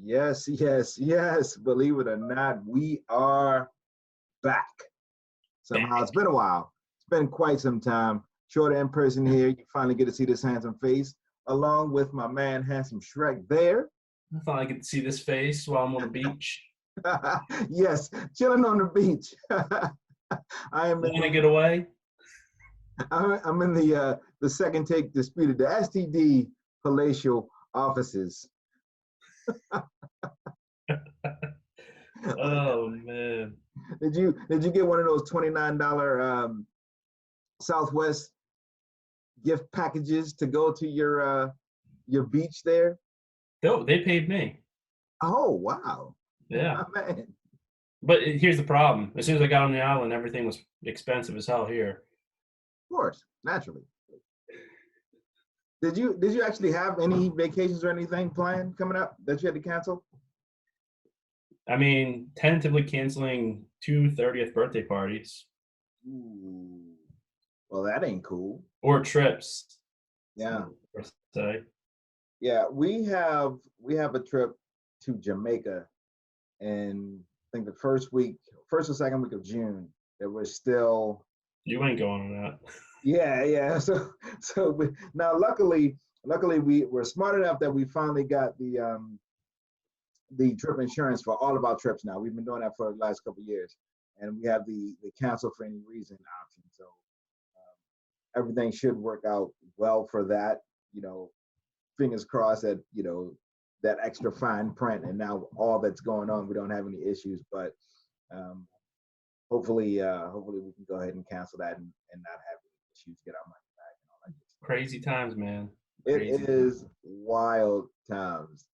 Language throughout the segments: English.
Yes, yes, yes. Believe it or not, we are back. Somehow it's been a while. It's been quite some time. Short in person here. You finally get to see this handsome face, along with my man, Handsome Shrek, there. I thought I could see this face while I'm on the beach. Yes, chilling on the beach. I am in Want to the get away? I'm in the second take disputed the STD palatial offices. Oh man. Did you get one of those $29 Southwest gift packages to go to your beach there? They paid me. Oh wow, Yeah. my man. But here's the problem. As soon as I got on the island, everything was expensive as hell here. Of course, naturally. Did you actually have any vacations or anything planned coming up that you had to cancel? I mean, tentatively canceling two 30th birthday parties Ooh, well, that ain't cool. or trips, Yeah, per se. yeah. We have a trip to Jamaica, and I think the first or second week of June. That we're still. You ain't going on that. Yeah, yeah. Now, luckily we're smart enough that we finally got the trip insurance for all of our trips now. We've been doing that for the last couple of years, and we have the cancel for any reason option. So everything should work out well for that. You know, fingers crossed that that extra fine print, and now all that's going on, we don't have any issues. But um, hopefully we can go ahead and cancel that and not have any issues, get our money back and all that good stuff. Crazy times, man. It Crazy times. is wild times,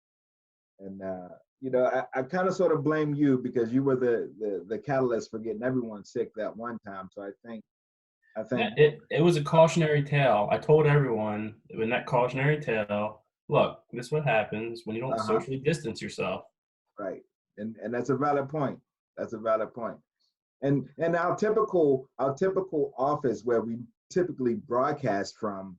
and I kind of sort of blame you because you were the catalyst for getting everyone sick that one time. So I think Yeah, it was a cautionary tale. I told everyone in that cautionary tale, look, this is what happens when you don't uh-huh, socially distance yourself. right, and that's a valid point. That's a valid point. And our typical office where we typically broadcast from,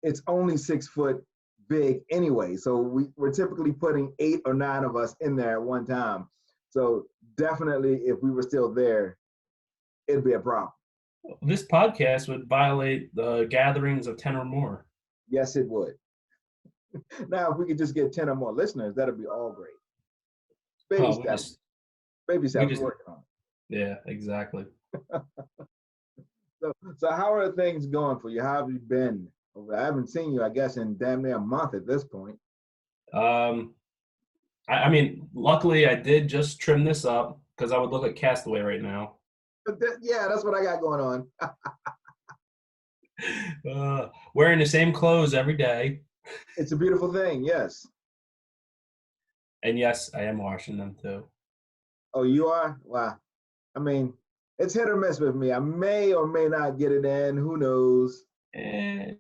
it's only 6 foot big anyway. So we're typically putting 8 or 9 of us in there at one time. So definitely, if we were still there, it'd be a problem. This podcast would violate the gatherings of 10 or more. Yes, it would. Now, if we could just get 10 or more listeners, that'd be all great. Baby Oh, steps. Baby we steps. just, We're working on yeah, exactly. it. So how are things going for you? How have you been? I haven't seen you, I guess, in damn near a month at this point. Um, I mean, luckily I did just trim this up because I would look like Castaway right now. But yeah, that's what I got going on. Wearing the same clothes every day. It's a beautiful thing. Yes. And yes, I am washing them too. Oh, you are? Wow. I mean, it's hit or miss with me. I may or may not get it in. Who knows? Eh,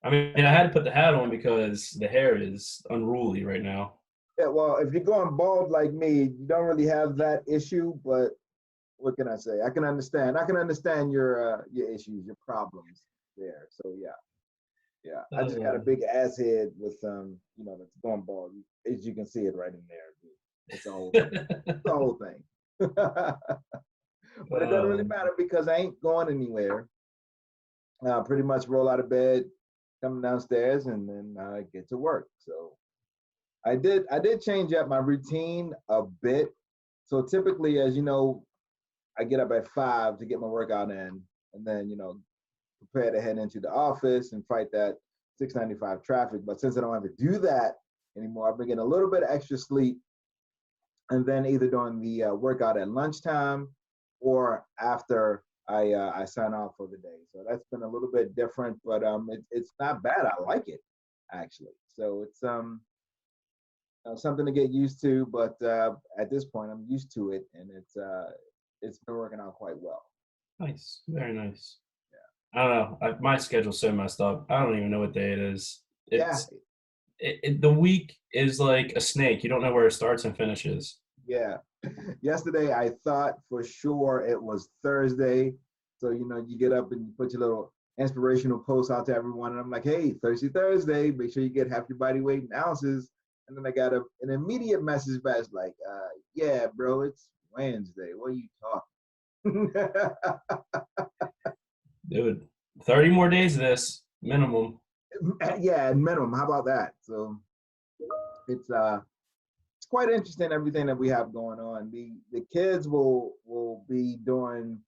I mean, I had to put the hat on because the hair is unruly right now. Yeah, well, if you're going bald like me, you don't really have that issue, but what can I say? I can understand. I can understand your issues, your problems there. So yeah, yeah. I just got a Uh, big ass head with that's going bald. As you can see it right in there. It's a whole thing. It's the whole thing. But it doesn't really um, matter because I ain't going anywhere. Pretty much roll out of bed, come downstairs, and then get to work. So I did change up my routine a bit. So typically, as you know, I get up at 5 to get my workout in, and then prepare to head into the office and fight that 695 traffic. But since I don't have to do that anymore, I've been getting a little bit of extra sleep, and then either during the workout at lunchtime or after I sign off for the day. So that's been a little bit different, but it's not bad. I like it actually. So it's something to get used to, but at this point, I'm used to it, and it's been working out quite well. nice, very nice. I don't know. My schedule's so messed up. I don't even know what day it is. Yeah, The week is like a snake. You don't know where it starts and finishes. yeah. Yesterday, I thought for sure it was Thursday. So, you get up and you put your little inspirational post out to everyone. And I'm like, hey, Thursday, make sure you get half your body weight in ounces. And then I got an immediate message back like, yeah, bro, it's Wednesday. What are you talking? Dude, 30 more days of this minimum. Yeah, at minimum. How about that? So it's quite interesting everything that we have going on. The kids will be doing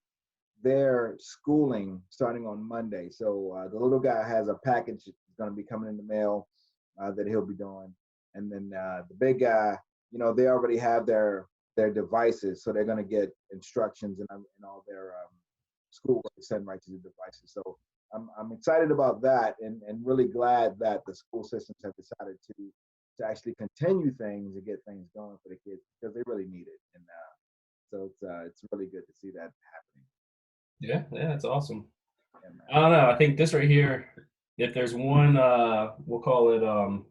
their schooling starting on Monday. So the little guy has a package that's going to be coming in the mail that he'll be doing, and then the big guy, they already have their devices, so they're going to get instructions and all their schoolwork sent right to the devices. So I'm excited about that, and really glad that the school systems have decided to actually continue things and get things going for the kids because they really need it, and so it's really good to see that happening. Yeah, it's awesome. Yeah, man. I don't know. I think this right here, if there's one, we'll call it um,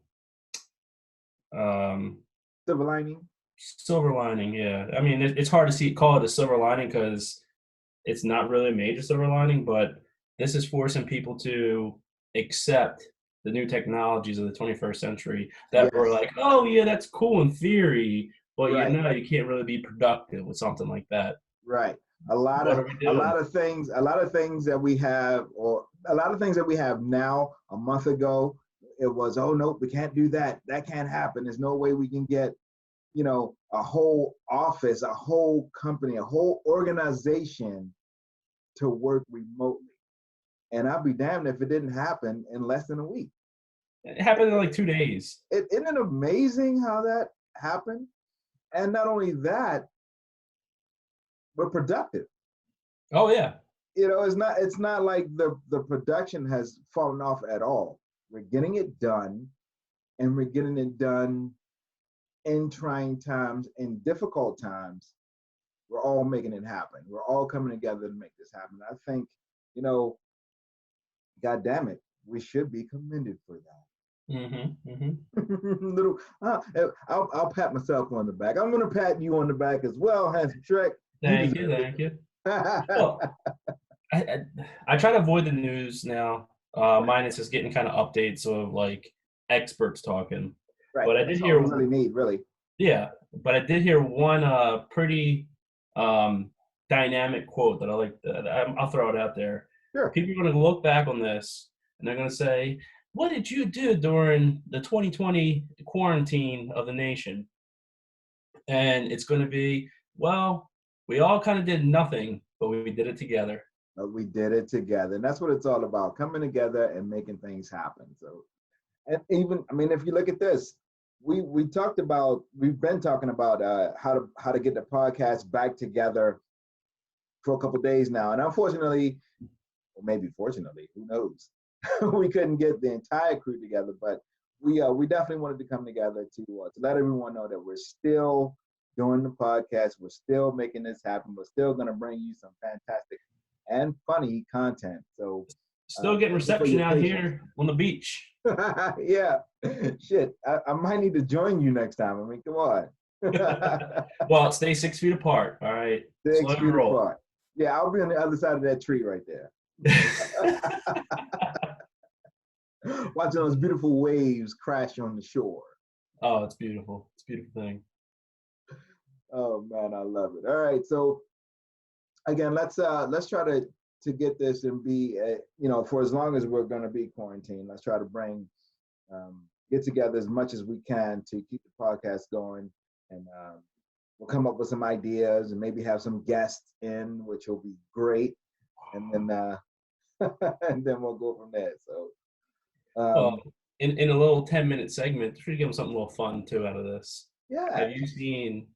Silver lining. silver lining. Yeah, I mean, it's hard to call it a silver lining because it's not really a major silver lining, but this is forcing people to accept the new technologies of the 21st century that were Yes, like, oh yeah, that's cool in theory, but right, you can't really be productive with something like that. right. A lot What of are we a doing? lot of things, a lot of things that we have, or a lot of things that we have now. A month ago, it was, oh nope, we can't do that. That can't happen. There's no way we can get, a whole office, a whole company, a whole organization to work remotely. And I'd be damned if it didn't happen in less than a week. It happened in like 2 days. Isn't it amazing how that happened? And not only that, we're productive. Oh yeah. It's not like the production has fallen off at all. We're getting it done, and we're getting it done in trying times, in difficult times. We're all making it happen. We're all coming together to make this happen. I think, you know, God damn it, we should be commended for that. Little, I'll pat myself on the back. I'm gonna pat you on the back as well, Handsome Shrek. Thank you, thank you. Well, I try to avoid the news now. Minus just getting kind of updates of like experts talking. Right. But I did That's all hear, we really need, really. yeah. But I did hear one pretty dynamic quote that I like. I'll throw it out there. Sure. People are going to look back on this and they're going to say, "What did you do during the 2020 quarantine of the nation?" And it's going to be, well, we all kind of did nothing, but we did it together. We did it together, and that's what it's all about: coming together and making things happen. So, and even, I mean, if you look at this, we've been talking about how to get the podcast back together for a couple of days now, and unfortunately, or maybe fortunately, who knows, we couldn't get the entire crew together, but we definitely wanted to come together to let everyone know that we're still doing the podcast, we're still making this happen, we're still going to bring you some fantastic and funny content. So Still getting reception out here on the beach. Yeah, shit. I might need to join you next time. I mean, come on. Well, stay 6 feet apart. All right. 6 feet apart. Yeah, I'll be on the other side of that tree right there. Watching those beautiful waves crash on the shore. Oh, it's beautiful. It's a beautiful thing. Oh man, I love it. All right, so again, let's try to get this and be for as long as we're going to be quarantined. Let's try to get together as much as we can to keep the podcast going, and we'll come up with some ideas and maybe have some guests in, which will be great, and then and then we'll go from there. So. In a little 10-minute segment, try to give them something a little fun too out of this. Yeah. Have you seen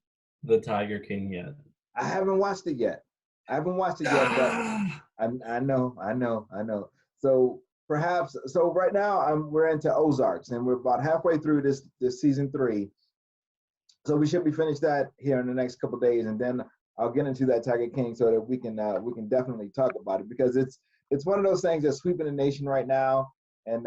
The Tiger King yet? I haven't watched it yet. But I know. So perhaps, right now we're into Ozarks, and we're about halfway through this season 3. So we should be finished that here in the next couple of days, and then I'll get into that Tiger King so that we can definitely talk about it, because it's one of those things that's sweeping the nation right now. And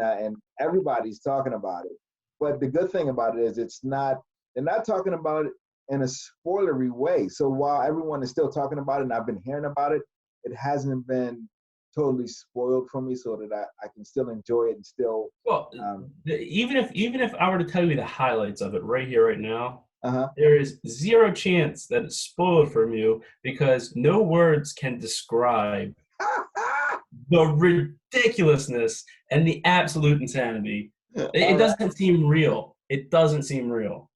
everybody's talking about it. But the good thing about it is they're not talking about it in a spoilery way. So while everyone is still talking about it, and I've been hearing about it, it hasn't been totally spoiled for me so that I can still enjoy it and still. Well, even if I were to tell you the highlights of it right here, right now, Uh-huh. there is zero chance that it's spoiled from you because no words can describe the ridiculousness and the absolute insanity. It All right. doesn't seem real. It doesn't seem real.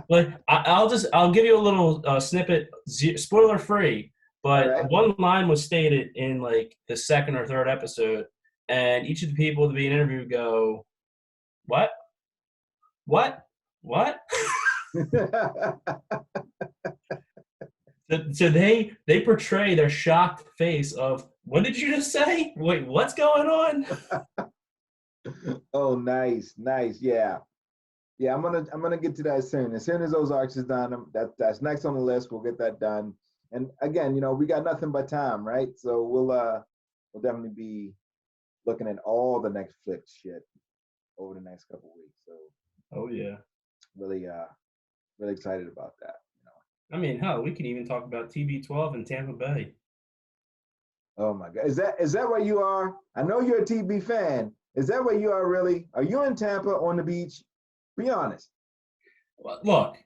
But I'll give you a little snippet, spoiler free. All But right. one line was stated in like the second or third episode, and each of the people to be interviewed go, "What? What? What?" So they portray their shocked face of, "What did you just say? Wait, what's going on?" Oh, nice, nice. Yeah. Yeah, I'm gonna get to that soon. As soon as those arcs is done, that's next on the list. We'll get that done. And again, we got nothing but time, right? So we'll definitely be looking at all the Netflix shit over the next couple weeks. So Oh yeah. really really excited about that. I mean, hell, we can even talk about TB12 in Tampa Bay. Oh my God, is that where you are? I know you're a TB fan. Is that where you are really? Are you in Tampa on the beach? Be honest. Look,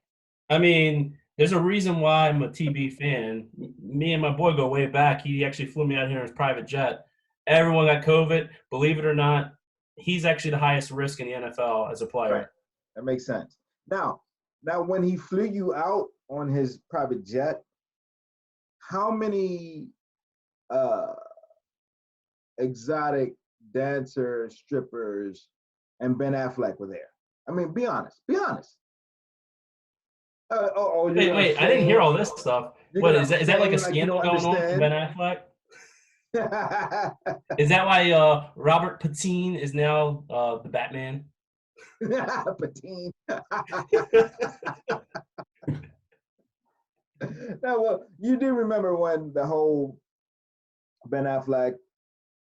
I mean, there's a reason why I'm a TB fan. Me and my boy go way back. He actually flew me out here in his private jet. Everyone got COVID. Believe it or not, he's actually the highest risk in the NFL as a Right. player. That makes sense. Now, when he flew you out on his private jet, how many uh, exotic dancers, strippers, and Ben Affleck were there? I mean, be honest. Be honest. You're gonna Wait, I didn't hear feign. all this stuff. You're What gonna is that like a feign like you scandal don't going on for Ben understand. Affleck? Is that why Robert Pattinson is now the Batman? Patine. Now, well, you do remember when the whole Ben Affleck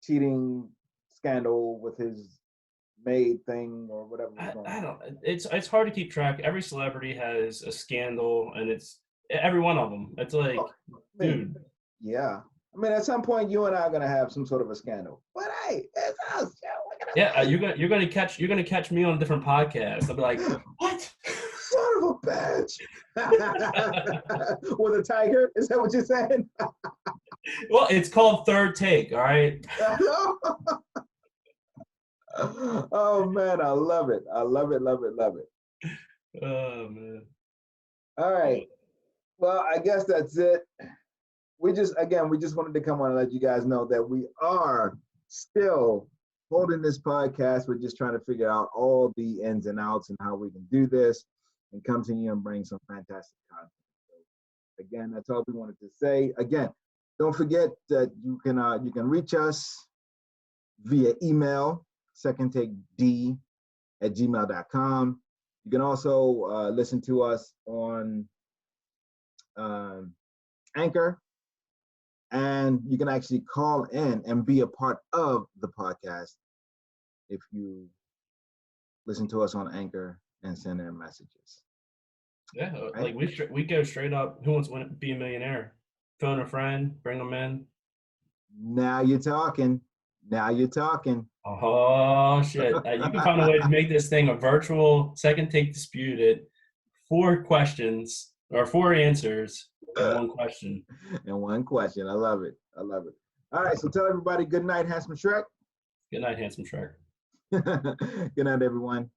cheating scandal with his maid thing or whatever was going I on. don't. It's hard to keep track. Every celebrity has a scandal, and it's every one of them. It's Oh, like, I mean, dude. yeah. I mean, at some point, you and I are gonna have some sort of a scandal. But hey, it's us, Joe. What can Yeah, I say? you're gonna catch me on a different podcast. I'll be like, what? Son of a bitch! With a tiger? Is that what you're saying? Well, it's called Third Take. All right. Oh man, I love it. I love it, love it, love it. Oh man. All right. Well, I guess that's it. We just wanted to come on and let you guys know that we are still holding this podcast. We're just trying to figure out all the ins and outs and how we can do this and come to you and bring some fantastic content. So again, that's all we wanted to say. Again, don't forget that you can reach us via email, secondtaked@gmail.com. You can also listen to us on Anchor, and you can actually call in and be a part of the podcast if you listen to us on Anchor and send in messages. Yeah, Right? like we go straight up. Who wants to be a millionaire? Phone a friend, bring them in. Now you're talking. Now you're talking. Oh shit! You can find a way to make this thing a virtual second take disputed. 4 questions or 4 answers and 1 question. And one question. I love it. I love it. All right. So tell everybody good night, Handsome Shrek. Good night, Handsome Shrek. Good night, everyone.